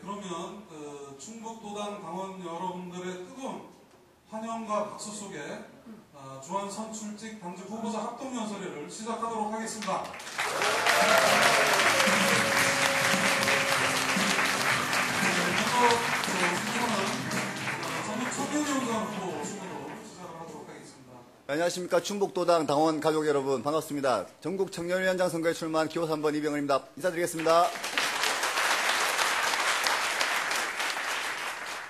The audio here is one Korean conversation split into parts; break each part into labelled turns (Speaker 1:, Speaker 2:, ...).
Speaker 1: 그러면 충북도당 당원 여러분들의 뜨거운 환영과 박수 속에 주한 선출직 당직 후보자 합동연설회를 시작하도록 하겠습니다. 먼저 전국 청년위원장 후보 순으로 시작을 하도록 하겠습니다.
Speaker 2: 안녕하십니까. 충북도당 당원 가족 여러분 반갑습니다. 전국 청년위원장 선거에 출마한 기호 3번 이병헌입니다. 인사드리겠습니다.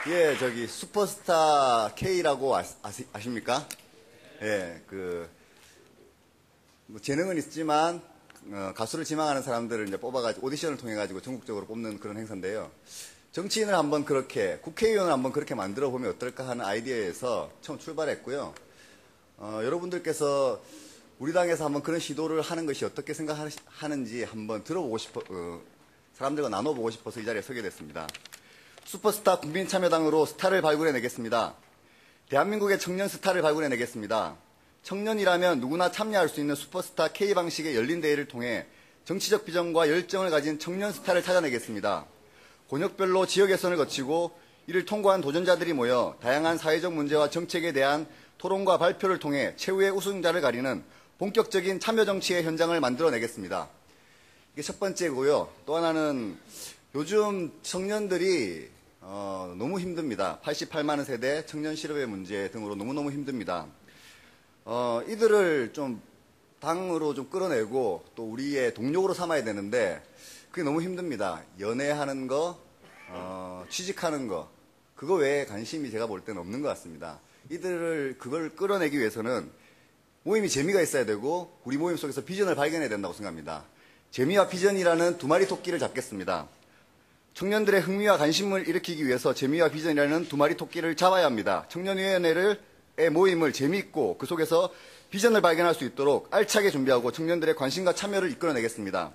Speaker 2: 예, 저기 슈퍼스타 K라고 아십니까? 예, 뭐 재능은 있지만 가수를 지망하는 사람들을 이제 뽑아가지고 오디션을 통해 가지고 전국적으로 뽑는 그런 행사인데요. 정치인을 한번 그렇게 국회의원을 한번 그렇게 만들어 보면 어떨까 하는 아이디어에서 처음 출발했고요. 여러분들께서 우리 당에서 한번 그런 시도를 하는 것이 어떻게 생각하는지 한번 들어보고 사람들과 나눠보고 싶어서 이 자리에 서게 됐습니다. 슈퍼스타 국민참여당으로 스타를 발굴해내겠습니다. 대한민국의 청년 스타를 발굴해내겠습니다. 청년이라면 누구나 참여할 수 있는 슈퍼스타 K 방식의 열린 대회를 통해 정치적 비전과 열정을 가진 청년 스타를 찾아내겠습니다. 권역별로 지역 예선을 거치고 이를 통과한 도전자들이 모여 다양한 사회적 문제와 정책에 대한 토론과 발표를 통해 최후의 우승자를 가리는 본격적인 참여정치의 현장을 만들어내겠습니다. 이게 첫 번째고요. 또 하나는 요즘 청년들이 너무 힘듭니다. 88만 세대 청년 실업의 문제 등으로 너무너무 힘듭니다. 이들을 좀 당으로 좀 끌어내고 또 우리의 동력으로 삼아야 되는데 그게 너무 힘듭니다. 연애하는 거, 취직하는 거, 그거 외에 관심이 제가 볼 때는 없는 것 같습니다. 그걸 끌어내기 위해서는 모임이 재미가 있어야 되고 우리 모임 속에서 비전을 발견해야 된다고 생각합니다. 재미와 비전이라는 두 마리 토끼를 잡겠습니다. 청년들의 흥미와 관심을 일으키기 위해서 재미와 비전이라는 두 마리 토끼를 잡아야 합니다. 청년위원회의 모임을 재미있고 그 속에서 비전을 발견할 수 있도록 알차게 준비하고 청년들의 관심과 참여를 이끌어내겠습니다.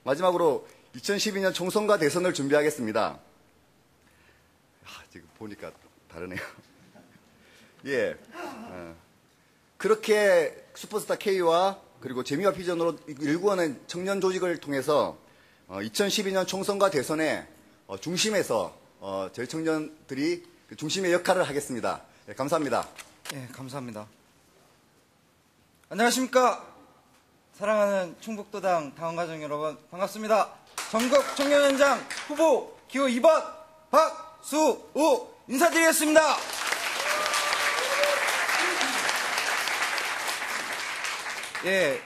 Speaker 2: 마지막으로 2012년 총선과 대선을 준비하겠습니다. 지금 보니까 다르네요. 예, 그렇게 슈퍼스타 K와 그리고 재미와 비전으로 일구어낸 청년 조직을 통해서 2012년 총선과 대선의 중심에서 저희 청년들이 중심의 역할을 하겠습니다. 네, 감사합니다.
Speaker 3: 네, 감사합니다. 안녕하십니까. 사랑하는 충북도당 당원가족 여러분 반갑습니다. 전국 청년위원장 후보 기호 2번 박수우 인사드리겠습니다. 예,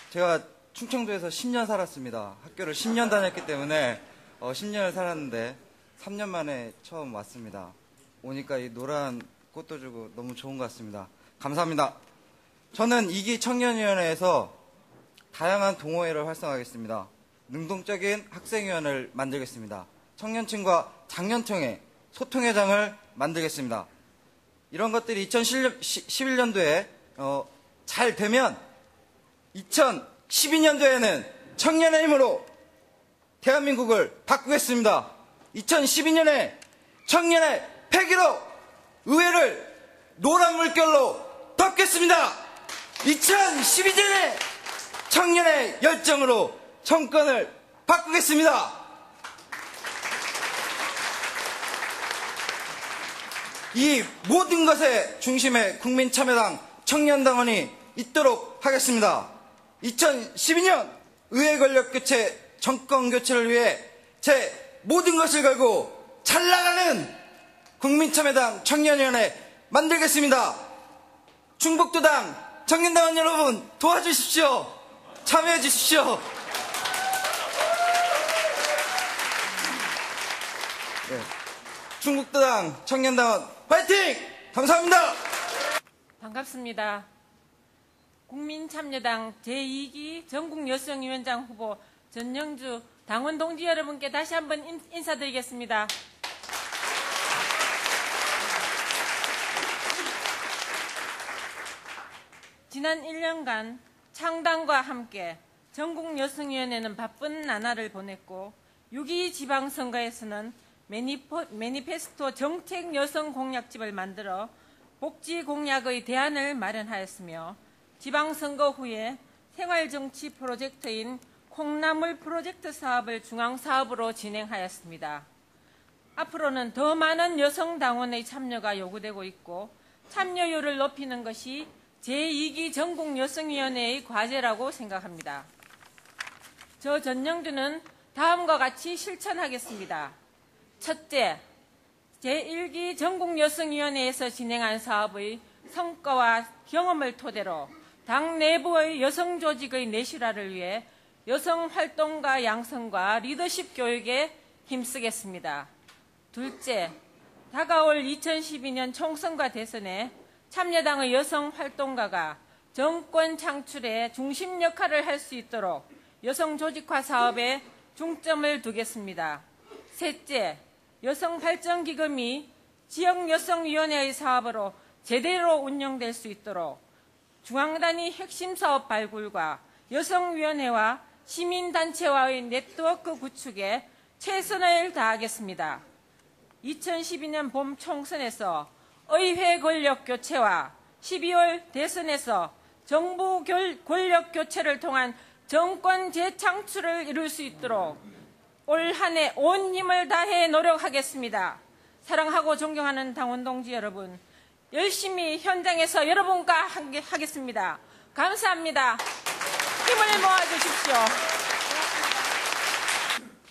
Speaker 3: 제가 충청도에서 10년 살았습니다. 학교를 10년 다녔기 때문에 10년을 살았는데 3년 만에 처음 왔습니다. 오니까 이 노란 꽃도 주고 너무 좋은 것 같습니다. 감사합니다. 저는 2기 청년위원회에서 다양한 동호회를 활성화하겠습니다. 능동적인 학생위원회를 만들겠습니다. 청년층과 장년층의 소통회장을 만들겠습니다. 이런 것들이 2011년도에 잘 되면 2012년도에는 청년의 힘으로 대한민국을 바꾸겠습니다. 2012년에 청년의 패기로 의회를 노란 물결로 덮겠습니다. 2012년에 청년의 열정으로 정권을 바꾸겠습니다. 이 모든 것의 중심에 국민참여당 청년당원이 있도록 하겠습니다. 2012년 의회 권력 교체, 정권 교체를 위해 제 모든 것을 걸고 잘 나가는 국민참여당 청년위원회 만들겠습니다. 충북도당 청년당원 여러분 도와주십시오. 참여해 주십시오. 네. 충북도당 청년당원 파이팅! 감사합니다.
Speaker 4: 반갑습니다. 국민참여당 제2기 전국여성위원장 후보 전영주 당원 동지 여러분께 다시 한번 인사드리겠습니다. 지난 1년간 창당과 함께 전국여성위원회는 바쁜 나날을 보냈고 6.2 지방선거에서는 매니페스토 정책 여성 공약집을 만들어 복지 공약의 대안을 마련하였으며 지방선거 후에 생활정치 프로젝트인 콩나물 프로젝트 사업을 중앙사업으로 진행하였습니다. 앞으로는 더 많은 여성 당원의 참여가 요구되고 있고 참여율을 높이는 것이 제2기 전국여성위원회의 과제라고 생각합니다. 저 전영주는 다음과 같이 실천하겠습니다. 첫째, 제1기 전국여성위원회에서 진행한 사업의 성과와 경험을 토대로 당 내부의 여성 조직의 내실화를 위해 여성 활동가 양성과 리더십 교육에 힘쓰겠습니다. 둘째, 다가올 2012년 총선과 대선에 참여당의 여성 활동가가 정권 창출에 중심 역할을 할 수 있도록 여성 조직화 사업에 중점을 두겠습니다. 셋째, 여성발전기금이 지역여성위원회의 사업으로 제대로 운영될 수 있도록 중앙단위 핵심 사업 발굴과 여성위원회와 시민단체와의 네트워크 구축에 최선을 다하겠습니다. 2012년 봄 총선에서 의회 권력 교체와 12월 대선에서 정부 권력 교체를 통한 정권 재창출을 이룰 수 있도록 올 한 해 온 힘을 다해 노력하겠습니다. 사랑하고 존경하는 당원 동지 여러분, 열심히 현장에서 여러분과 함께 하겠습니다. 감사합니다. 힘을 모아주십시오.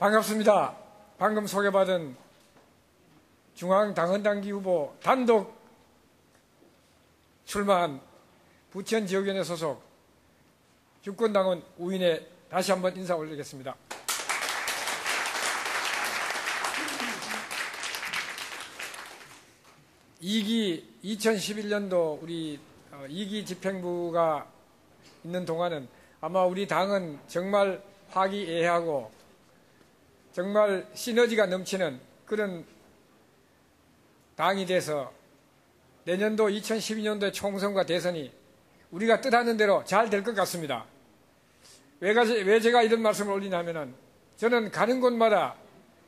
Speaker 5: 반갑습니다. 방금 소개받은 중앙당헌당기 후보 단독 출마한 부천 지역위원회 소속 주권당원 우인에 다시 한번 인사 올리겠습니다. 이기 2011년도 우리 2기 집행부가 있는 동안은 아마 우리 당은 정말 화기애애하고 정말 시너지가 넘치는 그런 당이 돼서 내년도 2012년도의 총선과 대선이 우리가 뜻하는 대로 잘 될 것 같습니다. 왜 제가 이런 말씀을 올리냐면은 저는 가는 곳마다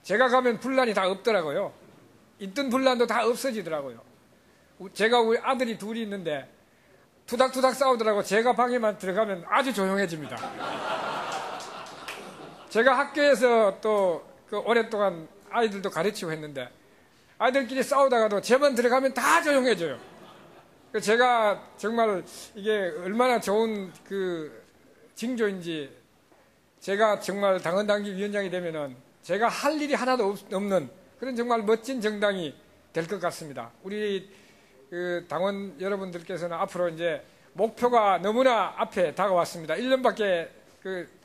Speaker 5: 제가 가면 분란이 다 없더라고요. 있던 분란도 다 없어지더라고요. 제가 우리 아들이 둘이 있는데 투닥투닥 싸우더라고. 제가 방에만 들어가면 아주 조용해집니다. 제가 학교에서 또 그 오랫동안 아이들도 가르치고 했는데 아이들끼리 싸우다가도 제만 들어가면 다 조용해져요. 제가 정말 이게 얼마나 좋은 그 징조인지 제가 정말 당헌당기 위원장이 되면은 제가 할 일이 하나도 없는 그런 정말 멋진 정당이 될 것 같습니다. 우리 그 당원 여러분들께서는 앞으로 이제 목표가 너무나 앞에 다가왔습니다. 1년밖에 그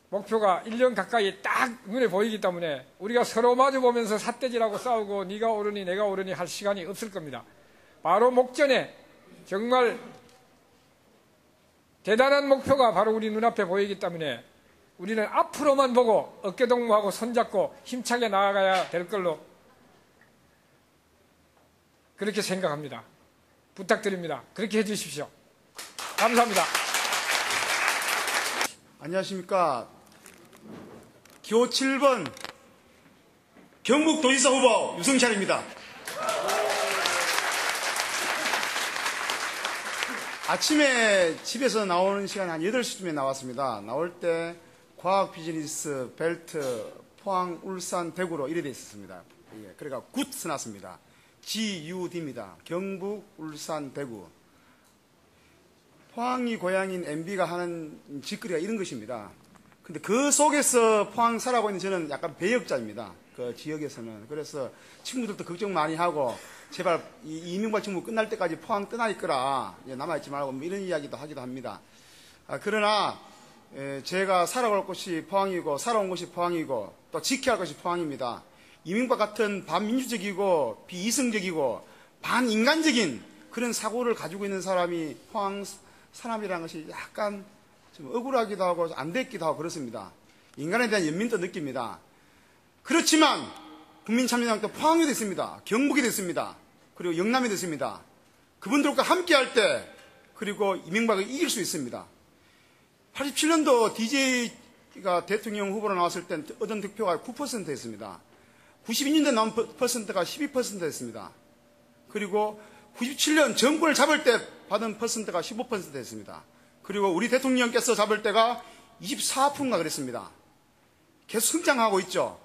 Speaker 5: 목표가 1년 가까이 딱 눈에 보이기 때문에 우리가 서로 마주보면서 삿대질하고 싸우고 네가 옳으니 내가 옳으니 할 시간이 없을 겁니다. 바로 목전에 정말 대단한 목표가 바로 우리 눈앞에 보이기 때문에 우리는 앞으로만 보고 어깨동무하고 손잡고 힘차게 나아가야 될 걸로 그렇게 생각합니다. 부탁드립니다. 그렇게 해주십시오. 감사합니다.
Speaker 1: 안녕하십니까. 교 7번 경북도지사 후보 유승찬입니다. 아침에 집에서 나오는 시간 한 8시쯤에 나왔습니다. 나올 때 과학 비즈니스 벨트 포항, 울산, 대구로 이래 돼 있었습니다. 그러니까 굿 써놨습니다. GUD입니다. 경북, 울산, 대구. 포항이 고향인 MB가 하는 짓거리가 이런 것입니다. 근데 그 속에서 포항 살아가고 있는 저는 약간 배역자입니다. 그 지역에서는. 그래서 친구들도 걱정 많이 하고 제발 이명박 정부 끝날 때까지 포항 떠나 있거라. 남아있지 말고 뭐 이런 이야기도 하기도 합니다. 그러나 제가 살아갈 곳이 포항이고 살아온 곳이 포항이고 또 지켜야 할 것이 포항입니다. 이명박 같은 반민주적이고 비이성적이고 반인간적인 그런 사고를 가지고 있는 사람이 포항 사람이라는 것이 약간 좀 억울하기도 하고 안 됐기도 하고 그렇습니다. 인간에 대한 연민도 느낍니다. 그렇지만 국민참여당도 포항이 됐습니다. 경북이 됐습니다. 그리고 영남이 됐습니다. 그분들과 함께할 때 그리고 이명박을 이길 수 있습니다. 87년도 DJ가 대통령 후보로 나왔을 때 얻은 득표가 9%였습니다. 92년도에 나온 퍼센트가 12%였습니다. 그리고 97년 정권을 잡을 때 받은 퍼센트가 15%였습니다. 그리고 우리 대통령께서 잡을 때가 24%가 그랬습니다. 계속 성장하고 있죠.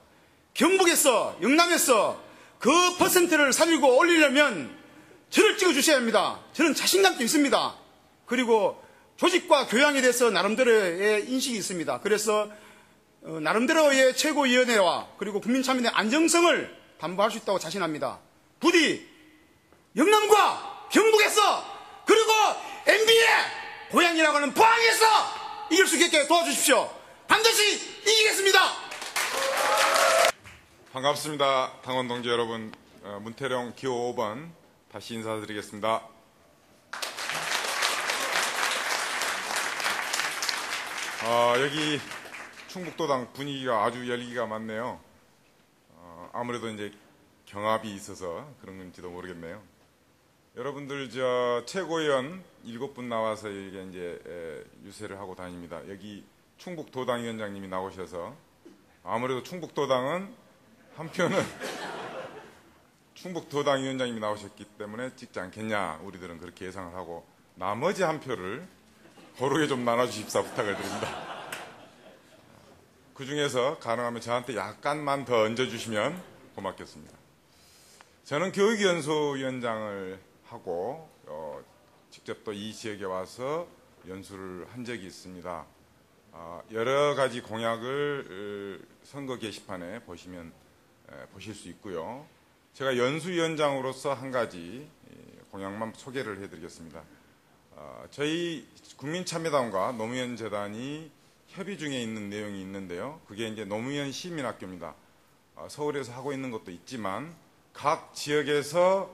Speaker 1: 경북에서, 영남에서 그 퍼센트를 살리고 올리려면 저를 찍어주셔야 합니다. 저는 자신감도 있습니다. 그리고 조직과 교양에 대해서 나름대로의 인식이 있습니다. 그래서 나름대로의 최고위원회와 그리고 국민참여의 안정성을 담보할 수 있다고 자신합니다. 부디 영남과 경북에서 그리고 MB의 고향이라고 하는 포항에서 이길 수 있게 도와주십시오. 반드시 이기겠습니다.
Speaker 6: 반갑습니다. 당원 동지 여러분, 문태령 기호 5번 다시 인사드리겠습니다. 여기 충북도당 분위기가 아주 열기가 많네요. 아무래도 이제 경합이 있어서 그런 건지도 모르겠네요. 여러분들 최고위원 7분 나와서 이게 이제 유세를 하고 다닙니다. 여기 충북도당 위원장님이 나오셔서 아무래도 충북도당은 한 표는 충북도당 위원장님이 나오셨기 때문에 찍지 않겠냐, 우리들은 그렇게 예상을 하고 나머지 한 표를 고르게 좀 나눠주십사 부탁을 드립니다. 그 중에서 가능하면 저한테 약간만 더 얹어주시면 고맙겠습니다. 저는 교육연수위원장을 하고 직접 또 이 지역에 와서 연수를 한 적이 있습니다. 여러 가지 공약을 선거 게시판에 보시면 보실 수 있고요. 제가 연수위원장으로서 한 가지 공약만 소개를 해드리겠습니다. 저희 국민참여당과 노무현재단이 협의 중에 있는 내용이 있는데요. 그게 이제 노무현 시민학교입니다. 서울에서 하고 있는 것도 있지만 각 지역에서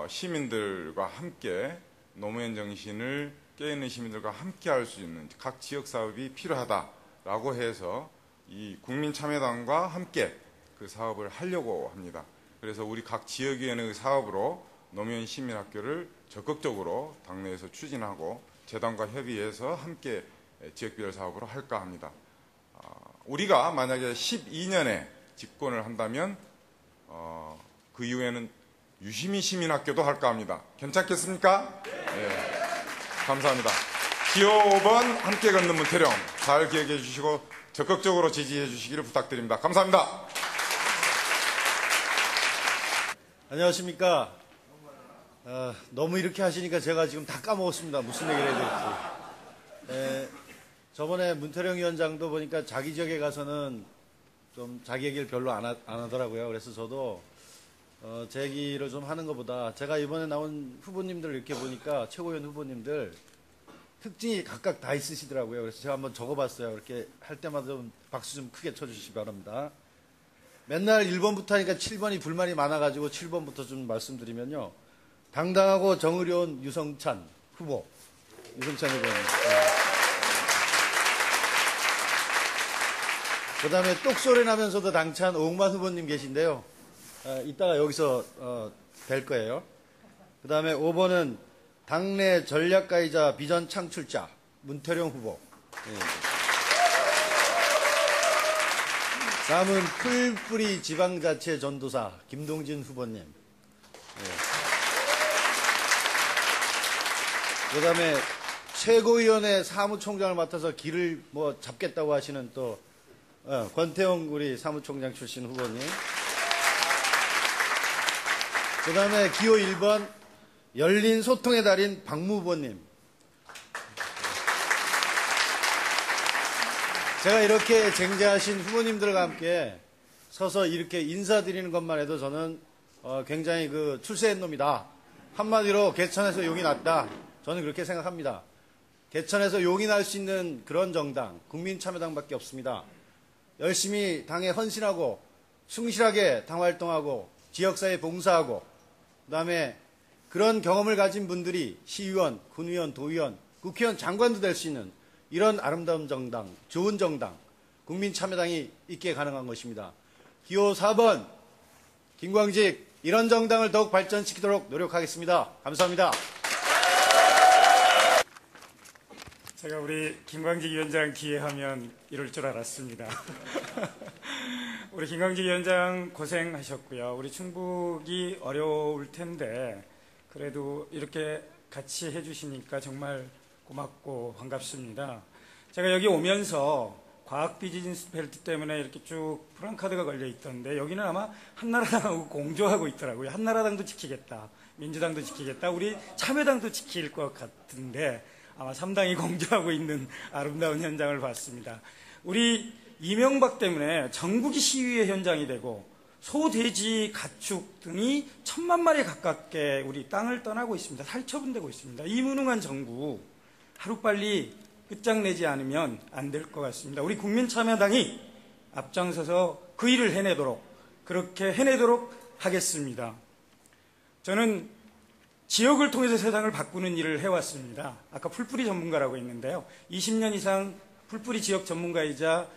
Speaker 6: 시민들과 함께 노무현 정신을 깨있는 시민들과 함께 할 수 있는 각 지역 사업이 필요하다라고 해서 이 국민참여당과 함께 그 사업을 하려고 합니다. 그래서 우리 각 지역위원회의 사업으로 노무현 시민학교를 적극적으로 당내에서 추진하고 재단과 협의해서 함께 지역별 사업으로 할까 합니다. 우리가 만약에 12년에 집권을 한다면 그 이후에는 유시민 시민학교도 할까 합니다. 괜찮겠습니까? 네. 감사합니다. 기호 5번 함께 걷는 문태령 잘 기억해 주시고 적극적으로 지지해 주시기를 부탁드립니다. 감사합니다.
Speaker 7: 안녕하십니까. 너무 이렇게 하시니까 제가 지금 다 까먹었습니다. 무슨 얘기를 해야 될지. 저번에 문태령 위원장도 보니까 자기 지역에 가서는 좀 자기 얘기를 별로 안 하더라고요. 그래서 저도 제 얘기를 좀 하는 것보다 제가 이번에 나온 후보님들 이렇게 보니까 최고위원 후보님들 특징이 각각 다 있으시더라고요. 그래서 제가 한번 적어봤어요. 이렇게 할 때마다 좀 박수 좀 크게 쳐주시기 바랍니다. 맨날 1번부터 하니까 7번이 불만이 많아가지고 7번부터 좀 말씀드리면요. 당당하고 정의로운 유성찬 후보. 유성찬 후보님. 그 다음에 똑소리 나면서도 당찬 오웅만 후보님 계신데요. 이따가 여기서 뵐 거예요. 그 다음에 5번은 당내 전략가이자 비전 창출자 문태령 후보. 다음은 풀뿌리 지방자치 전도사 김동진 후보님. 그 다음에 최고위원회 사무총장을 맡아서 길을 잡겠다고 하시는 또 권태영 우리 사무총장 출신 후보님. 그 다음에 기호 1번 열린 소통의 달인 박무 후보님. 제가 이렇게 쟁쟁하신 후보님들과 함께 서서 이렇게 인사드리는 것만 해도 저는 굉장히 출세한 놈이다. 한마디로 개천에서 용이 났다. 저는 그렇게 생각합니다. 개천에서 용이 날 수 있는 그런 정당, 국민참여당밖에 없습니다. 열심히 당에 헌신하고 충실하게 당활동하고 지역사회에 봉사하고 그다음에 그런 경험을 가진 분들이 시의원, 군의원, 도의원, 국회의원, 장관도 될 수 있는 이런 아름다운 정당, 좋은 정당, 국민참여당이 있게 가능한 것입니다. 기호 4번 김광직 이런 정당을 더욱 발전시키도록 노력하겠습니다. 감사합니다.
Speaker 8: 제가 우리 김광직 위원장 기회하면 이럴 줄 알았습니다. 우리 김광직 위원장 고생하셨고요. 우리 충북이 어려울 텐데 그래도 이렇게 같이 해주시니까 정말 고맙고 반갑습니다. 제가 여기 오면서 과학 비즈니스 벨트 때문에 이렇게 쭉 프랑카드가 걸려 있던데 여기는 아마 한나라당하고 공조하고 있더라고요. 한나라당도 지키겠다, 민주당도 지키겠다, 우리 참여당도 지킬 것 같은데 아마 3당이 공조하고 있는 아름다운 현장을 봤습니다. 우리 이명박 때문에 전국이 시위의 현장이 되고 소, 돼지, 가축 등이 1000만 마리 가깝게 우리 땅을 떠나고 있습니다. 살처분되고 있습니다. 이 무능한 정부 하루빨리 끝장내지 않으면 안 될 것 같습니다. 우리 국민참여당이 앞장서서 그 일을 해내도록, 그렇게 해내도록 하겠습니다. 저는 지역을 통해서 세상을 바꾸는 일을 해왔습니다. 아까 풀뿌리 전문가라고 했는데요. 20년 이상 풀뿌리 지역 전문가이자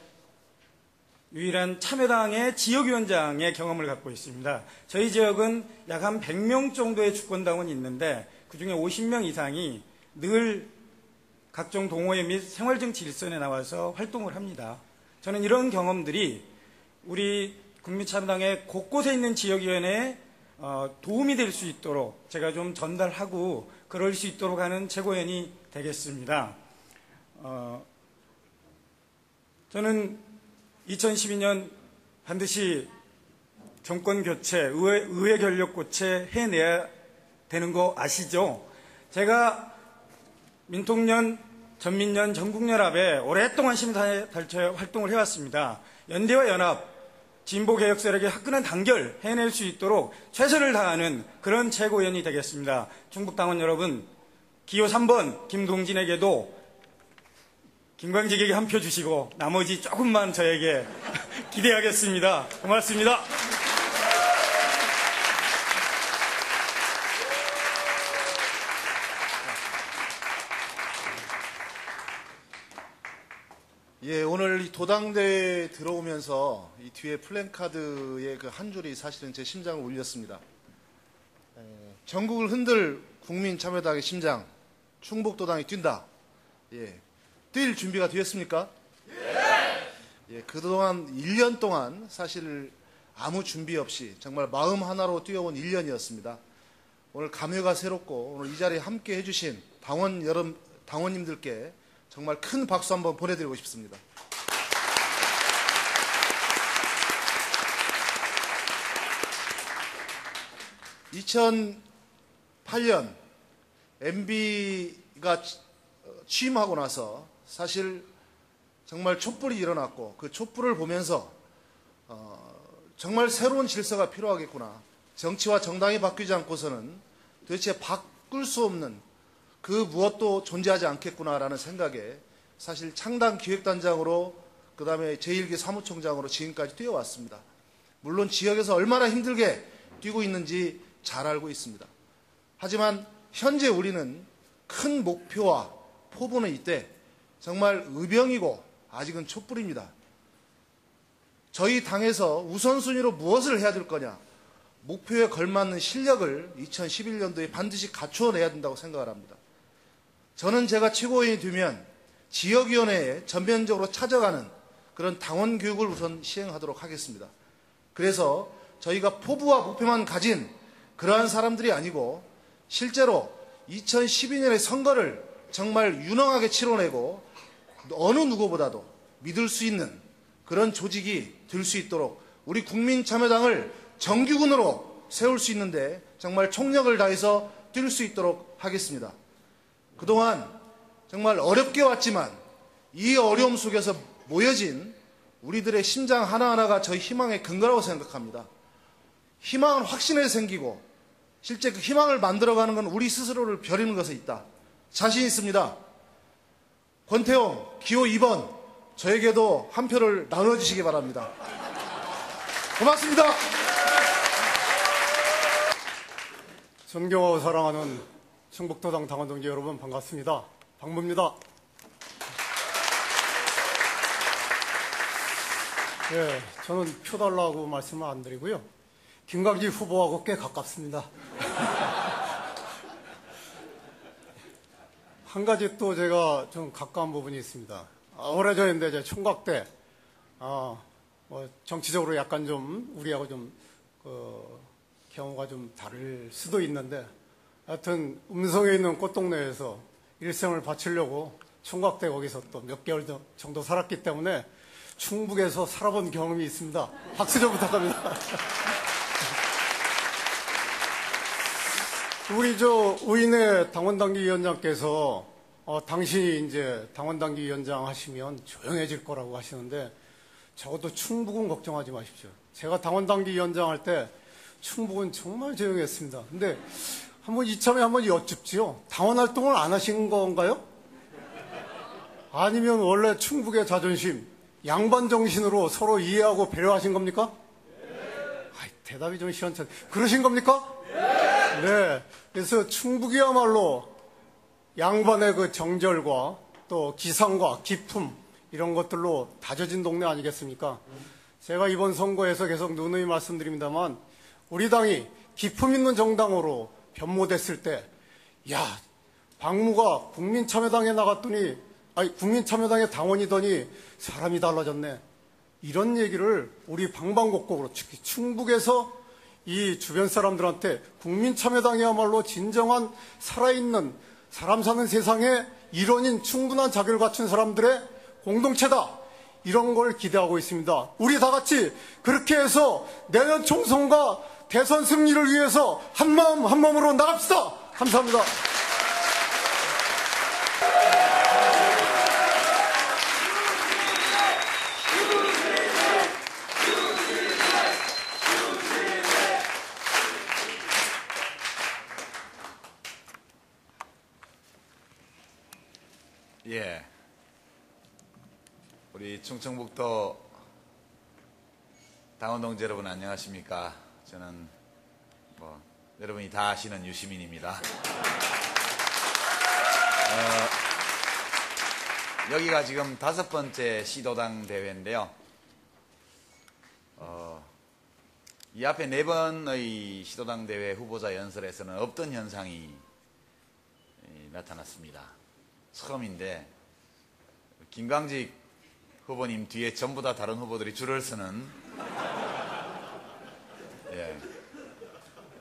Speaker 8: 유일한 참여당의 지역위원장의 경험을 갖고 있습니다. 저희 지역은 약 한 100명 정도의 주권당원이 있는데 그중에 50명 이상이 늘 각종 동호회 및 생활정치 일선에 나와서 활동을 합니다. 저는 이런 경험들이 우리 국민참여당의 곳곳에 있는 지역위원회에 도움이 될 수 있도록 제가 좀 전달하고 그럴 수 있도록 하는 최고위원이 되겠습니다. 저는 2012년 반드시 정권 교체, 의회 권력 교체 해내야 되는 거 아시죠? 제가 민통년, 전민련, 전국연합에 오랫동안 시민단체 활동을 해왔습니다. 연대와 연합, 진보개혁 세력의 화끈한 단결 해낼 수 있도록 최선을 다하는 그런 최고위원이 되겠습니다. 충북당원 여러분, 기호 3번 김동진에게도 김광직에게 한 표 주시고 나머지 조금만 저에게 기대하겠습니다. 고맙습니다.
Speaker 7: 예, 오늘 이 도당대에 들어오면서 이 뒤에 플랜카드의 그 한 줄이 사실은 제 심장을 울렸습니다. 전국을 흔들 국민참여당의 심장, 충북도당이 뛴다. 예, 뛸 준비가 되었습니까? 예, 그동안 1년 동안 사실 아무 준비 없이 정말 마음 하나로 뛰어온 1년이었습니다. 오늘 감회가 새롭고 오늘 이 자리에 함께 해주신 당원님들께 정말 큰 박수 한번 보내드리고 싶습니다. (2008년) MB가 취임하고 나서 사실 정말 촛불이 일어났고 그 촛불을 보면서 정말 새로운 질서가 필요하겠구나. 정치와 정당이 바뀌지 않고서는 도대체 바꿀 수 없는 그 무엇도 존재하지 않겠구나라는 생각에 사실 창당 기획단장으로 그 다음에 제1기 사무총장으로 지금까지 뛰어왔습니다. 물론 지역에서 얼마나 힘들게 뛰고 있는지 잘 알고 있습니다. 하지만 현재 우리는 큰 목표와 포부는 이때 정말 의병이고 아직은 촛불입니다. 저희 당에서 우선순위로 무엇을 해야 될 거냐, 목표에 걸맞는 실력을 2011년도에 반드시 갖추어내야 된다고 생각을 합니다. 저는 제가 최고위원이 되면 지역위원회에 전면적으로 찾아가는 그런 당원 교육을 우선 시행하도록 하겠습니다. 그래서 저희가 포부와 목표만 가진 그러한 사람들이 아니고 실제로 2012년의 선거를 정말 유능하게 치러내고 어느 누구보다도 믿을 수 있는 그런 조직이 될 수 있도록 우리 국민참여당을 정규군으로 세울 수 있는데 정말 총력을 다해서 뛸 수 있도록 하겠습니다. 그동안 정말 어렵게 왔지만 이 어려움 속에서 모여진 우리들의 심장 하나하나가 저희 희망의 근거라고 생각합니다. 희망은 확신에 생기고 실제 그 희망을 만들어가는 건 우리 스스로를 벼리는 것에 있다. 자신 있습니다. 권태용 기호 2번 저에게도 한 표를 나눠주시기 바랍니다. 고맙습니다.
Speaker 9: 존경하고 사랑하는 충북도당 당원 동지 여러분 반갑습니다. 박무입니다. 예, 저는 표 달라고 말씀을 안 드리고요. 김광직 후보하고 꽤 가깝습니다. 한 가지 또 제가 좀 가까운 부분이 있습니다. 오래전인데 이제 총각 때, 뭐 정치적으로 약간 좀 우리하고 좀 경우가 좀 다를 수도 있는데, 하여튼 음성에 있는 꽃동네에서 일생을 바치려고 총각 때 거기서 또 몇 개월 정도 살았기 때문에 충북에서 살아본 경험이 있습니다. 박수 좀 부탁합니다. 우리 우인혜 당원당기위원장께서 당신이 이제 당원당기위원장 하시면 조용해질 거라고 하시는데 적어도 충북은 걱정하지 마십시오. 제가 당원당기위원장 할 때 충북은 정말 조용했습니다. 근데 이참에 한번 여쭙지요. 당원 활동을 안 하신 건가요? 아니면 원래 충북의 자존심, 양반 정신으로 서로 이해하고 배려하신 겁니까? 대답이 좀 시원찮. 그러신 겁니까? 네. 그래서 충북이야말로 양반의 그 정절과 또 기상과 기품 이런 것들로 다져진 동네 아니겠습니까? 제가 이번 선거에서 계속 누누이 말씀드립니다만 우리 당이 기품 있는 정당으로 변모됐을 때, 박무가 국민참여당에 나갔더니, 국민참여당의 당원이더니 사람이 달라졌네. 이런 얘기를 우리 방방곡곡으로 특히 충북에서 이 주변 사람들한테 국민참여당이야말로 진정한 살아있는 사람 사는 세상에 일원인 충분한 자격을 갖춘 사람들의 공동체다. 이런 걸 기대하고 있습니다. 우리 다 같이 그렇게 해서 내년 총선과 대선 승리를 위해서 한마음 한몸으로 나갑시다. 감사합니다.
Speaker 10: 예, 우리 충청북도 당원 동지 여러분 안녕하십니까? 저는 여러분이 다 아시는 유시민입니다. 여기가 지금 5번째 시도당 대회인데요. 이 앞에 4번의 시도당 대회 후보자 연설에서는 없던 현상이 나타났습니다. 처음인데 김광직 후보님 뒤에 전부 다 다른 후보들이 줄을 서는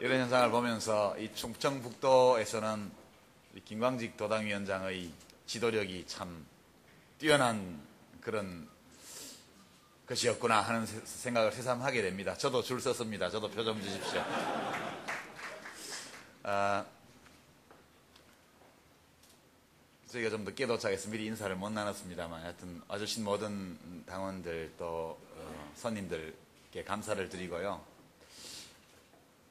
Speaker 10: 이런 현상을 보면서 이 충청북도에서는 김광직 도당위원장의 지도력이 참 뛰어난 그런 것이었구나 하는 생각을 새삼하게 됩니다. 저도 줄 섰습니다. 저도 표 좀 주십시오. 저희가 좀 늦게 도착해서 미리 인사를 못 나눴습니다만 하여튼 와주신 모든 당원들 또 손님들께 감사를 드리고요.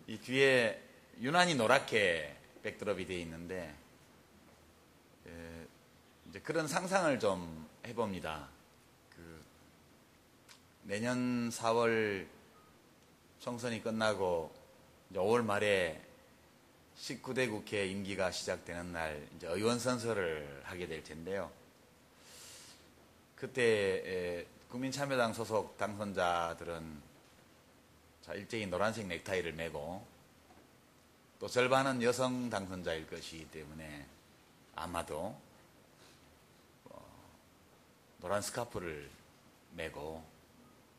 Speaker 10: 이 뒤에 유난히 노랗게 백드롭이 되어 있는데 이제 그런 상상을 좀 해봅니다. 내년 4월 총선이 끝나고 이제 5월 말에 19대 국회 임기가 시작되는 날 이제 의원 선서를 하게 될 텐데요. 그때 국민참여당 소속 당선자들은 일제히 노란색 넥타이를 메고 또 절반은 여성 당선자일 것이기 때문에 아마도 노란 스카프를 메고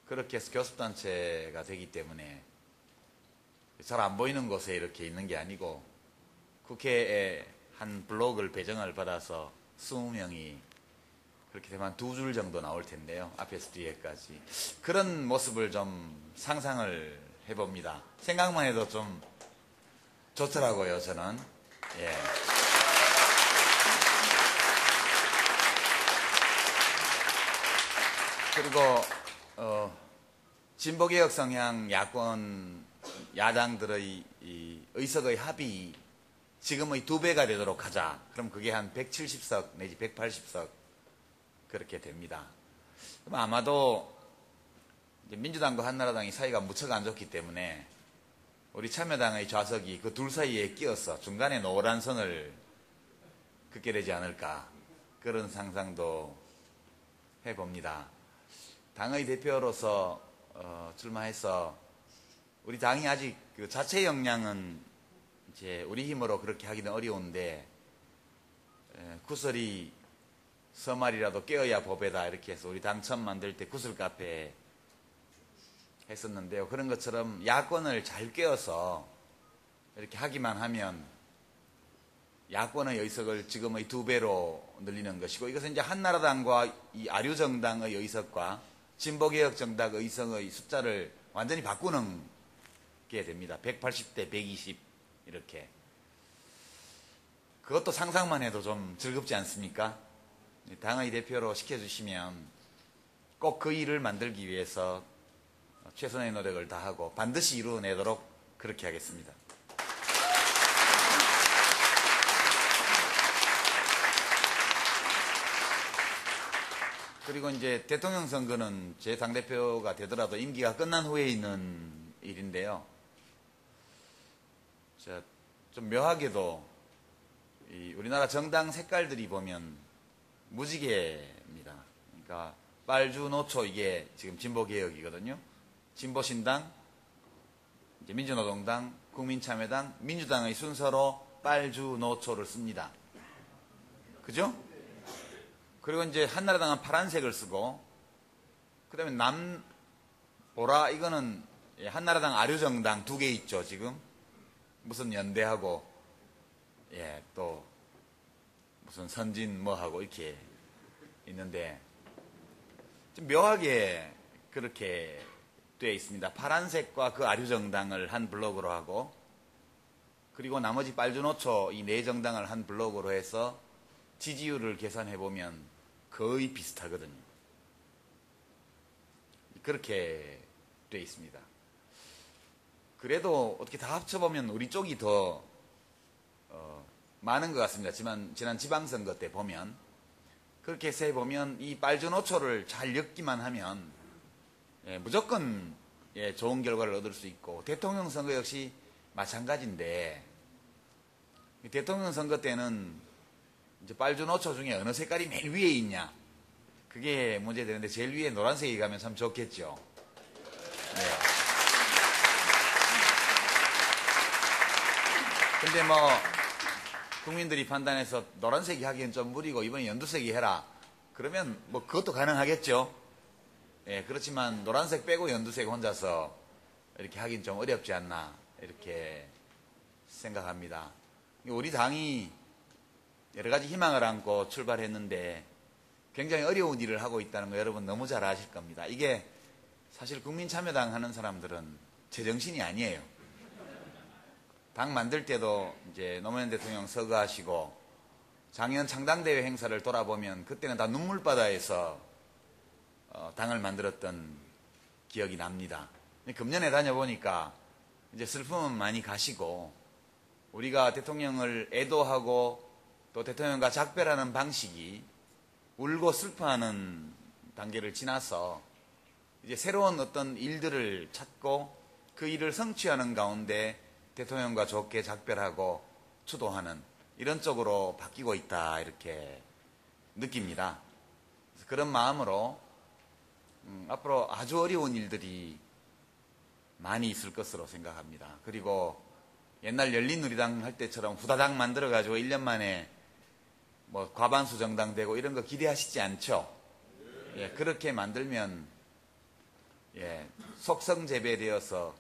Speaker 10: 그렇게 해서 교섭단체가 되기 때문에 잘 안 보이는 곳에 이렇게 있는 게 아니고 국회에 한 블록을 배정을 받아서 20명이 그렇게 되면 한 2줄 정도 나올 텐데요. 앞에서 뒤에까지. 그런 모습을 좀 상상을 해봅니다. 생각만 해도 좀 좋더라고요, 저는. 예. 그리고 진보개혁 성향 야당들의 이 의석의 합이 지금의 2배가 되도록 하자. 그럼 그게 한 170석 내지 180석 그렇게 됩니다. 그럼 아마도 이제 민주당과 한나라당이 사이가 무척 안 좋기 때문에 우리 참여당의 좌석이 그 둘 사이에 끼어서 중간에 노란 선을 긋게 되지 않을까 그런 상상도 해봅니다. 당의 대표로서 출마해서 우리 당이 아직 그 자체 역량은 이제 우리 힘으로 그렇게 하기는 어려운데 구슬이 서말이라도 깨어야 법에다 이렇게 해서 우리 당 처음 만들 때 구슬 카페 했었는데요. 그런 것처럼 야권을 잘 깨어서 이렇게 하기만 하면 야권의 의석을 지금의 2배로 늘리는 것이고 이것은 이제 한나라당과 이 아류정당의 의석과 진보개혁정당 의석의 숫자를 완전히 바꾸는 게 됩니다. 180대 120 이렇게. 그것도 상상만 해도 좀 즐겁지 않습니까? 당의 대표로 시켜주시면 꼭 그 일을 만들기 위해서 최선의 노력을 다하고 반드시 이루어내도록 그렇게 하겠습니다. 그리고 이제 대통령 선거는 제 당대표가 되더라도 임기가 끝난 후에 있는 일인데요. 좀 묘하게도 우리나라 정당 색깔들이 보면 무지개입니다. 그러니까 빨주, 노초 이게 지금 진보개혁이거든요. 진보신당, 이제 민주노동당, 국민참여당, 민주당의 순서로 빨주, 노초를 씁니다. 그죠? 그리고 이제 한나라당은 파란색을 쓰고, 그 다음에 보라, 이거는 한나라당 아류정당 2개 있죠, 지금. 무슨 연대하고, 또, 무슨 선진 뭐하고 이렇게 있는데, 좀 묘하게 그렇게 되어 있습니다. 파란색과 그 아류정당을 한 블록으로 하고, 그리고 나머지 빨주노초 이 4정당을 한 블록으로 해서 지지율을 계산해보면 거의 비슷하거든요. 그렇게 되어 있습니다. 그래도 어떻게 다 합쳐보면 우리 쪽이 더 많은 것 같습니다. 지난 지방선거 때 보면 그렇게 해서 해보면 이 빨주노초를 잘 엮기만 하면 무조건 좋은 결과를 얻을 수 있고, 대통령 선거 역시 마찬가지인데, 대통령 선거 때는 이제 빨주노초 중에 어느 색깔이 맨 위에 있냐, 그게 문제되는데 제일 위에 노란색이 가면 참 좋겠죠. 네. 근데 뭐 국민들이 판단해서 노란색이 하기엔 좀 무리고 이번에 연두색이 해라 그러면 뭐 그것도 가능하겠죠. 예, 그렇지만 노란색 빼고 연두색 혼자서 이렇게 하긴 좀 어렵지 않나 이렇게 생각합니다. 우리 당이 여러 가지 희망을 안고 출발했는데 굉장히 어려운 일을 하고 있다는 거 여러분 너무 잘 아실 겁니다. 이게 사실 국민참여당 하는 사람들은 제정신이 아니에요. 당 만들 때도 이제 노무현 대통령 서거하시고 작년 창당대회 행사를 돌아보면 그때는 다 눈물바다에서 당을 만들었던 기억이 납니다. 금년에 다녀보니까 이제 슬픔은 많이 가시고, 우리가 대통령을 애도하고 또 대통령과 작별하는 방식이 울고 슬퍼하는 단계를 지나서 이제 새로운 어떤 일들을 찾고 그 일을 성취하는 가운데 대통령과 좋게 작별하고 추도하는 이런 쪽으로 바뀌고 있다 이렇게 느낍니다. 그래서 그런 마음으로 앞으로 아주 어려운 일들이 많이 있을 것으로 생각합니다. 그리고 옛날 열린우리당 할 때처럼 후다닥 만들어가지고 1년 만에 뭐 과반수 정당 되고 이런 거 기대하시지 않죠? 예, 그렇게 만들면 속성재배되어서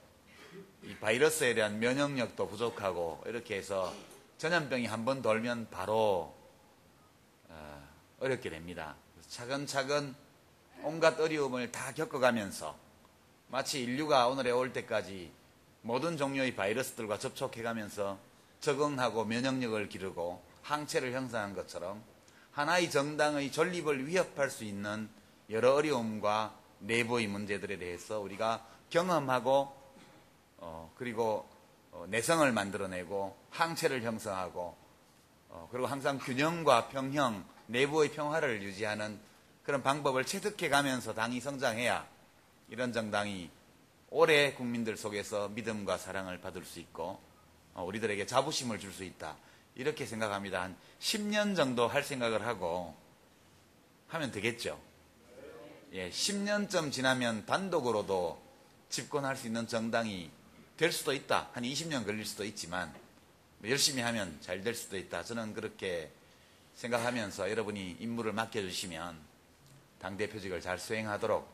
Speaker 10: 이 바이러스에 대한 면역력도 부족하고 이렇게 해서 전염병이 한번 돌면 바로 어렵게 됩니다. 차근차근 온갖 어려움을 다 겪어가면서 마치 인류가 오늘에 올 때까지 모든 종류의 바이러스들과 접촉해가면서 적응하고 면역력을 기르고 항체를 형성한 것처럼 하나의 정당의 존립을 위협할 수 있는 여러 어려움과 내부의 문제들에 대해서 우리가 경험하고 그리고 내성을 만들어내고 항체를 형성하고 그리고 항상 균형과 평형, 내부의 평화를 유지하는 그런 방법을 체득해 가면서 당이 성장해야 이런 정당이 오래 국민들 속에서 믿음과 사랑을 받을 수 있고 우리들에게 자부심을 줄 수 있다. 이렇게 생각합니다. 한 10년 정도 할 생각을 하고 하면 되겠죠. 예, 10년쯤 지나면 단독으로도 집권할 수 있는 정당이 될 수도 있다. 한 20년 걸릴 수도 있지만 열심히 하면 잘 될 수도 있다. 저는 그렇게 생각하면서 여러분이 임무를 맡겨주시면 당대표직을 잘 수행하도록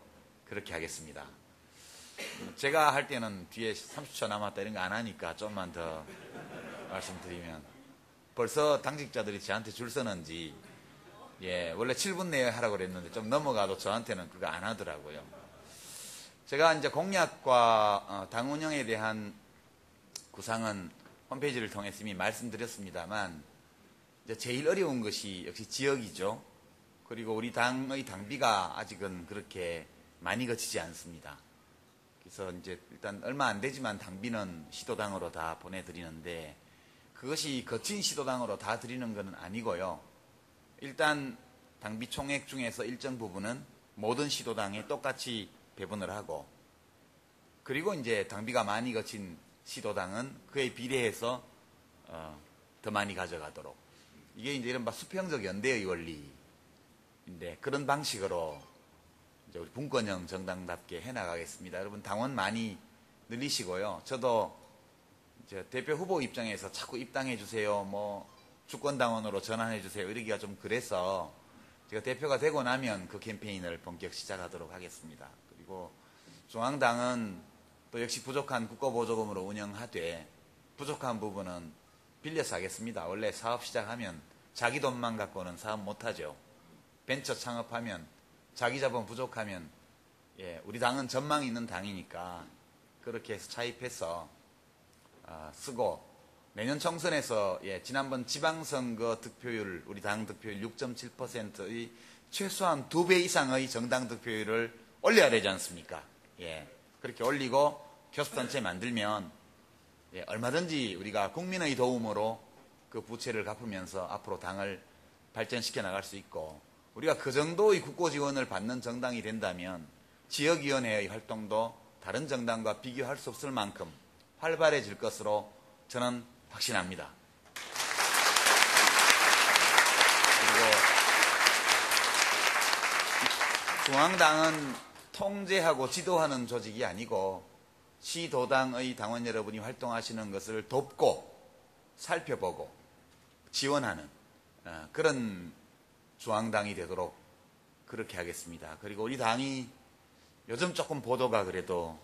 Speaker 10: 그렇게 하겠습니다. 제가 할 때는 뒤에 30초 남았다 이런 거 안 하니까 좀만 더 말씀드리면 벌써 당직자들이 저한테 줄 서는지 예, 원래 7분 내에 하라고 그랬는데 좀 넘어가도 저한테는 그거 안 하더라고요. 제가 이제 공약과 당 운영에 대한 구상은 홈페이지를 통해서 이미 말씀드렸습니다만, 이제 제일 어려운 것이 역시 지역이죠. 그리고 우리 당의 당비가 아직은 그렇게 많이 거치지 않습니다. 그래서 이제 일단 얼마 안 되지만 당비는 시도당으로 다 보내드리는데, 그것이 거친 시도당으로 다 드리는 것은 아니고요. 일단 당비 총액 중에서 일정 부분은 모든 시도당에 똑같이 배분을 하고, 그리고 이제 당비가 많이 거친 시도당은 그에 비례해서 더 많이 가져가도록, 이게 이제 이른바 수평적 연대의 원리인데, 그런 방식으로 이제 우리 분권형 정당답게 해나가겠습니다. 여러분 당원 많이 늘리시고요. 저도 이제 대표 후보 입장에서 자꾸 입당해 주세요, 뭐 주권당원으로 전환해 주세요 이러기가 좀 그래서 제가 대표가 되고 나면 그 캠페인을 본격 시작하도록 하겠습니다. 그리고 중앙당은 또 역시 부족한 국고보조금으로 운영하되, 부족한 부분은 빌려서 하겠습니다. 원래 사업 시작하면 자기 돈만 갖고는 사업 못하죠. 벤처 창업하면 자기 자본 부족하면, 예, 우리 당은 전망이 있는 당이니까 그렇게 해서 차입해서 쓰고, 내년 총선에서, 예, 지난번 지방선거 득표율, 우리 당 득표율 6.7%의 최소한 2배 이상의 정당 득표율을 올려야 되지 않습니까? 예, 그렇게 올리고 교섭단체 만들면, 예, 얼마든지 우리가 국민의 도움으로 그 부채를 갚으면서 앞으로 당을 발전시켜 나갈 수 있고, 우리가 그 정도의 국고 지원을 받는 정당이 된다면 지역위원회의 활동도 다른 정당과 비교할 수 없을 만큼 활발해질 것으로 저는 확신합니다. 그리고 중앙당은 통제하고 지도하는 조직이 아니고 시도당의 당원 여러분이 활동하시는 것을 돕고 살펴보고 지원하는 그런 중앙당이 되도록 그렇게 하겠습니다. 그리고 우리 당이 요즘 조금 보도가 그래도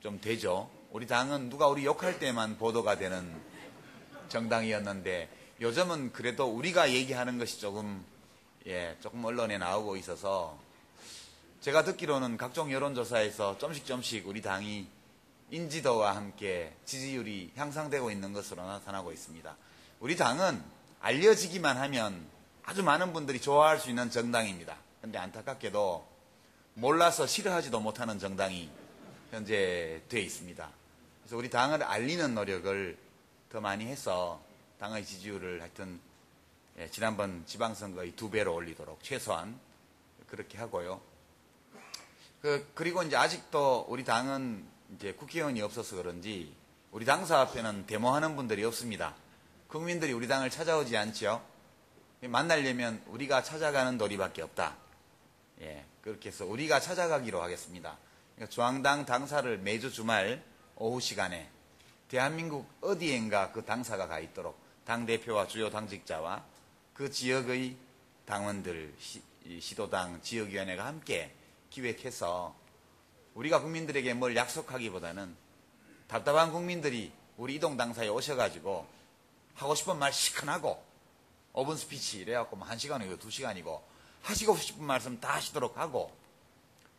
Speaker 10: 좀 되죠. 우리 당은 누가 우리 욕할 때만 보도가 되는 정당이었는데, 요즘은 그래도 우리가 얘기하는 것이 조금 언론에 나오고 있어서, 제가 듣기로는 각종 여론조사에서 좀씩 우리 당이 인지도와 함께 지지율이 향상되고 있는 것으로 나타나고 있습니다. 우리 당은 알려지기만 하면 아주 많은 분들이 좋아할 수 있는 정당입니다. 그런데 안타깝게도 몰라서 싫어하지도 못하는 정당이 현재 되어 있습니다. 그래서 우리 당을 알리는 노력을 더 많이 해서 당의 지지율을 하여튼 지난번 지방선거의 2배로 올리도록 최소한 그렇게 하고요. 그리고 이제 아직도 우리 당은 이제 국회의원이 없어서 그런지 우리 당사 앞에는 데모하는 분들이 없습니다. 국민들이 우리 당을 찾아오지 않죠. 만나려면 우리가 찾아가는 도리밖에 없다. 예, 그렇게 해서 우리가 찾아가기로 하겠습니다. 그러니까 중앙당 당사를 매주 주말 오후 시간에 대한민국 어디엔가 그 당사가 가 있도록 당대표와 주요 당직자와 그 지역의 당원들, 시도당, 지역위원회가 함께 기획해서 우리가 국민들에게 뭘 약속하기보다는 답답한 국민들이 우리 이동 당사에 오셔가지고 하고 싶은 말 시큰하고 5분 스피치 이래갖고 1시간이고 2시간이고 하시고 싶은 말씀 다 하시도록 하고,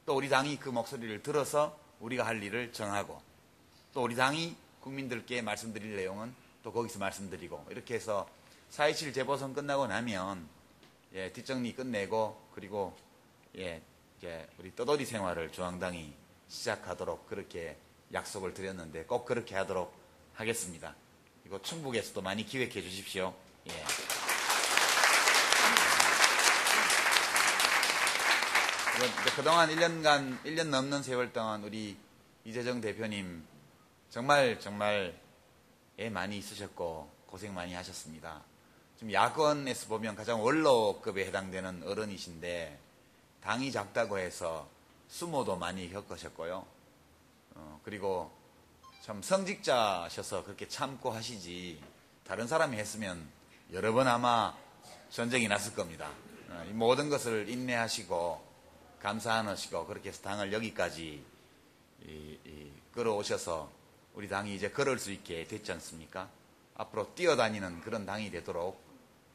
Speaker 10: 또 우리 당이 그 목소리를 들어서 우리가 할 일을 정하고, 또 우리 당이 국민들께 말씀드릴 내용은 또 거기서 말씀드리고, 이렇게 해서 4.27 재보선 끝나고 나면 뒷정리 끝내고, 그리고 이제 우리 떠돌이 생활을 중앙당이 시작하도록 그렇게 약속을 드렸는데 꼭 그렇게 하도록 하겠습니다. 이거 충북에서도 많이 기획해 주십시오. 예. 그동안 1년 넘는 세월 동안 우리 이재정 대표님 정말 애 많이 있으셨고 고생 많이 하셨습니다. 지금 야권에서 보면 가장 원로급에 해당되는 어른이신데 당이 작다고 해서 수모도 많이 겪으셨고요. 그리고 참 성직자셔서 그렇게 참고 하시지, 다른 사람이 했으면 여러 번 아마 전쟁이 났을 겁니다. 이 모든 것을 인내하시고 감사하시고 그렇게 해서 당을 여기까지 끌어오셔서 우리 당이 이제 걸을 수 있게 됐지 않습니까? 앞으로 뛰어다니는 그런 당이 되도록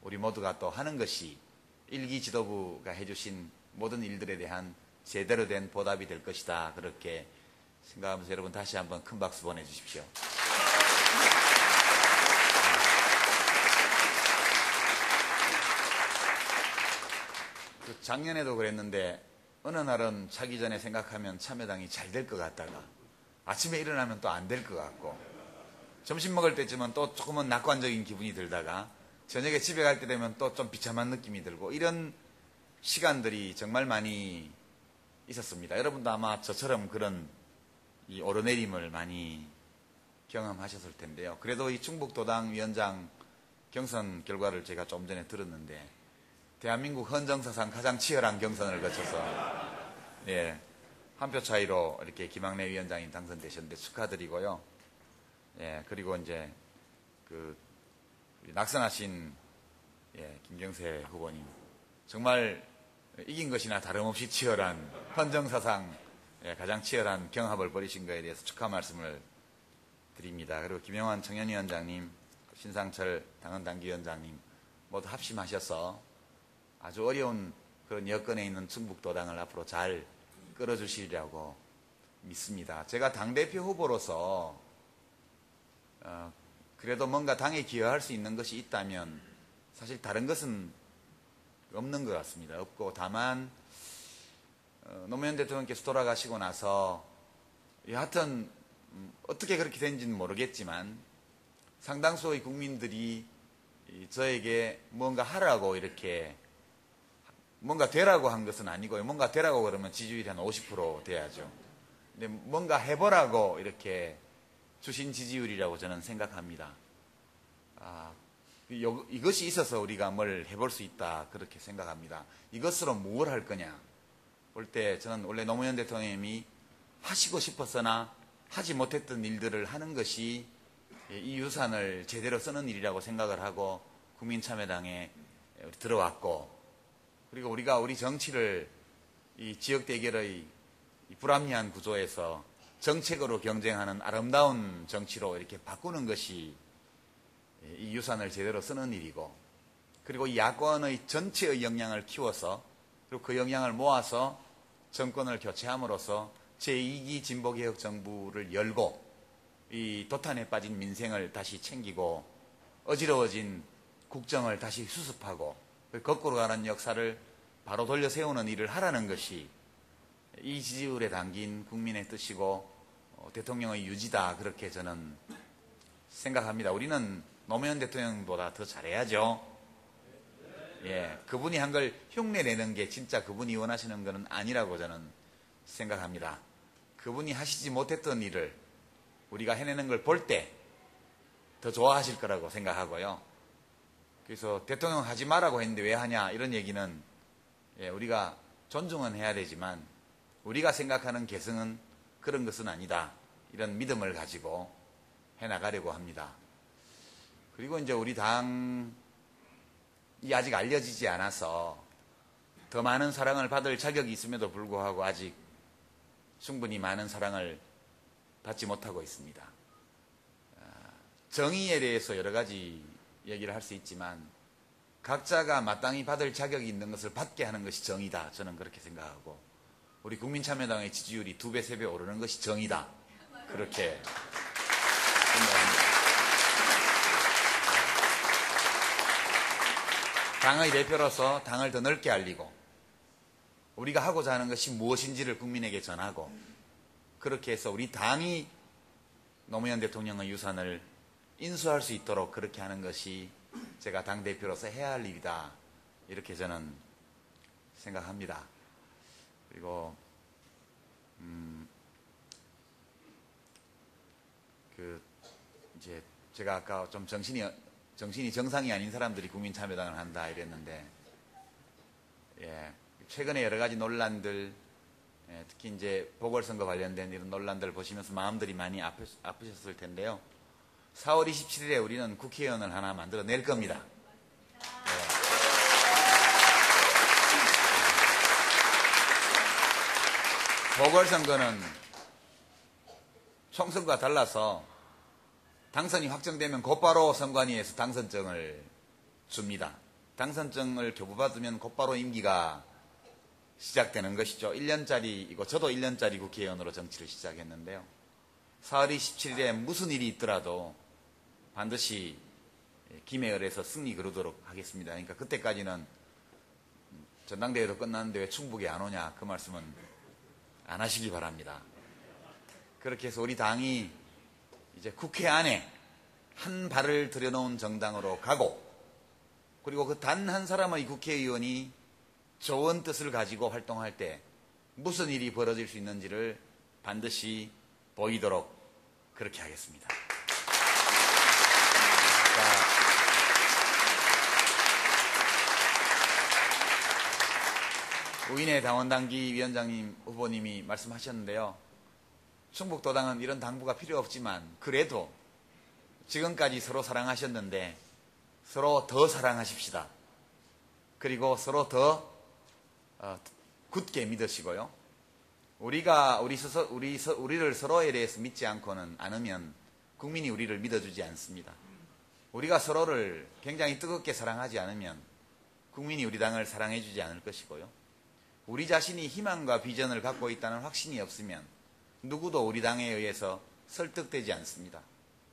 Speaker 10: 우리 모두가 또 하는 것이 일기 지도부가 해주신 모든 일들에 대한 제대로 된 보답이 될 것이다. 그렇게 생각하면서 여러분 다시 한번 큰 박수 보내주십시오. 작년에도 그랬는데 어느 날은 자기 전에 생각하면 참여당이 잘 될 것 같다가 아침에 일어나면 또 안 될 것 같고 점심 먹을 때쯤은 또 조금은 낙관적인 기분이 들다가 저녁에 집에 갈 때 되면 또 좀 비참한 느낌이 들고 이런 시간들이 정말 많이 있었습니다. 여러분도 아마 저처럼 그런 이 오르내림을 많이 경험하셨을 텐데요. 그래도 이 충북도당 위원장 경선 결과를 제가 좀 전에 들었는데 대한민국 헌정사상 가장 치열한 경선을 거쳐서 예, 한 표 차이로 이렇게 김학래 위원장이 당선되셨는데 축하드리고요. 예, 그리고 이제 그 낙선하신 예, 김경세 후보님 정말 이긴 것이나 다름없이 치열한 헌정사상 예, 가장 치열한 경합을 벌이신 것에 대해서 축하 말씀을 드립니다. 그리고 김영환 청년위원장님, 신상철 당헌당기위원장님 모두 합심하셔서 아주 어려운 그런 여건에 있는 충북도당을 앞으로 잘 끌어주시리라고 믿습니다. 제가 당대표 후보로서 그래도 뭔가 당에 기여할 수 있는 것이 있다면 사실 다른 것은 없는 것 같습니다. 없고 다만 노무현 대통령께서 돌아가시고 나서 여하튼 어떻게 그렇게 된지는 모르겠지만 상당수의 국민들이 저에게 뭔가 하라고 이렇게 뭔가 되라고 한 것은 아니고요. 뭔가 되라고 그러면 지지율이 한 50% 돼야죠. 근데 뭔가 해보라고 이렇게 주신 지지율이라고 저는 생각합니다. 이것이 있어서 우리가 뭘 해볼 수 있다 그렇게 생각합니다. 이것으로 뭘 할 거냐 볼 때 저는 원래 노무현 대통령님이 하시고 싶었으나 하지 못했던 일들을 하는 것이 이 유산을 제대로 쓰는 일이라고 생각을 하고 국민참여당에 들어왔고 그리고 우리가 우리 정치를 이 지역 대결의 이 불합리한 구조에서 정책으로 경쟁하는 아름다운 정치로 이렇게 바꾸는 것이 이 유산을 제대로 쓰는 일이고 그리고 이 야권의 전체의 역량을 키워서 그리고 그 역량을 모아서 정권을 교체함으로써 제2기 진보개혁 정부를 열고 이 도탄에 빠진 민생을 다시 챙기고 어지러워진 국정을 다시 수습하고 거꾸로 가는 역사를 바로 돌려 세우는 일을 하라는 것이 이 지지율에 담긴 국민의 뜻이고 대통령의 유지다 그렇게 저는 생각합니다. 우리는 노무현 대통령보다 더 잘해야죠. 예, 그분이 한 걸 흉내내는 게 진짜 그분이 원하시는 것은 아니라고 저는 생각합니다. 그분이 하시지 못했던 일을 우리가 해내는 걸 볼 때 더 좋아하실 거라고 생각하고요. 그래서 대통령 하지 말라고 했는데 왜 하냐 이런 얘기는 예, 우리가 존중은 해야 되지만 우리가 생각하는 개성은 그런 것은 아니다. 이런 믿음을 가지고 해나가려고 합니다. 그리고 이제 우리 당이 아직 알려지지 않아서 더 많은 사랑을 받을 자격이 있음에도 불구하고 아직 충분히 많은 사랑을 받지 못하고 있습니다. 정의에 대해서 여러 가지 얘기를 할 수 있지만 각자가 마땅히 받을 자격이 있는 것을 받게 하는 것이 정의다. 저는 그렇게 생각하고 우리 국민참여당의 지지율이 2배, 3배 오르는 것이 정의다. 그렇게 생각합니다. 당의 대표로서 당을 더 넓게 알리고 우리가 하고자 하는 것이 무엇인지를 국민에게 전하고 그렇게 해서 우리 당이 노무현 대통령의 유산을 인수할 수 있도록 그렇게 하는 것이 제가 당대표로서 해야 할 일이다. 이렇게 저는 생각합니다. 그리고 이제 제가 아까 좀 정신이 정상이 아닌 사람들이 국민참여당을 한다 이랬는데 예, 최근에 여러 가지 논란들 예, 특히 이제 보궐선거 관련된 이런 논란들 보시면서 마음들이 많이 아프셨을 텐데요. 4월 27일에 우리는 국회의원을 하나 만들어낼 겁니다. 네. 보궐선거는 총선과 달라서 당선이 확정되면 곧바로 선관위에서 당선증을 줍니다. 당선증을 교부받으면 곧바로 임기가 시작되는 것이죠. 1년짜리이고 저도 1년짜리 국회의원으로 정치를 시작했는데요. 4월 27일에 무슨 일이 있더라도 반드시 김해을에서 승리 거두도록 하겠습니다. 그러니까 그때까지는 전당대회도 끝났는데 왜 충북에 안 오냐 그 말씀은 안 하시기 바랍니다. 그렇게 해서 우리 당이 이제 국회 안에 한 발을 들여놓은 정당으로 가고, 그리고 그 단 한 사람의 국회의원이 좋은 뜻을 가지고 활동할 때 무슨 일이 벌어질 수 있는지를 반드시 보이도록 그렇게 하겠습니다. 우인혜 당원당기 위원장님 후보님이 말씀하셨는데요. 충북도당은 이런 당부가 필요 없지만 그래도 지금까지 서로 사랑하셨는데 서로 더 사랑하십시다. 그리고 서로 더 굳게 믿으시고요. 우리를 서로에 대해서 믿지 않으면 국민이 우리를 믿어주지 않습니다. 우리가 서로를 굉장히 뜨겁게 사랑하지 않으면 국민이 우리 당을 사랑해주지 않을 것이고요. 우리 자신이 희망과 비전을 갖고 있다는 확신이 없으면 누구도 우리 당에 의해서 설득되지 않습니다.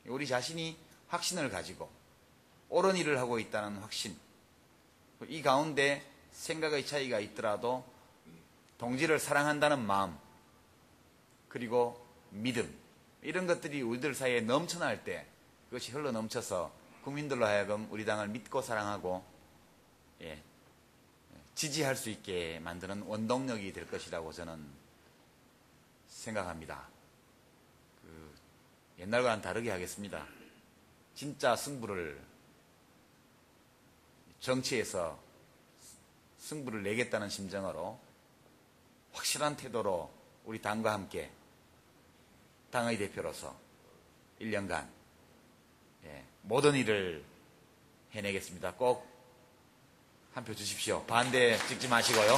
Speaker 10: 우리 자신이 확신을 가지고 옳은 일을 하고 있다는 확신, 이 가운데 생각의 차이가 있더라도 동지를 사랑한다는 마음, 그리고 믿음, 이런 것들이 우리들 사이에 넘쳐날 때 그것이 흘러넘쳐서 국민들로 하여금 우리 당을 믿고 사랑하고 지지할 수 있게 만드는 원동력이 될 것이라고 저는 생각합니다. 옛날과는 다르게 하겠습니다. 진짜 승부를, 정치에서 승부를 내겠다는 심정으로 확실한 태도로 우리 당과 함께 당의 대표로서 1년간 모든 일을 해내겠습니다. 꼭 한 표 주십시오. 반대 찍지 마시고요.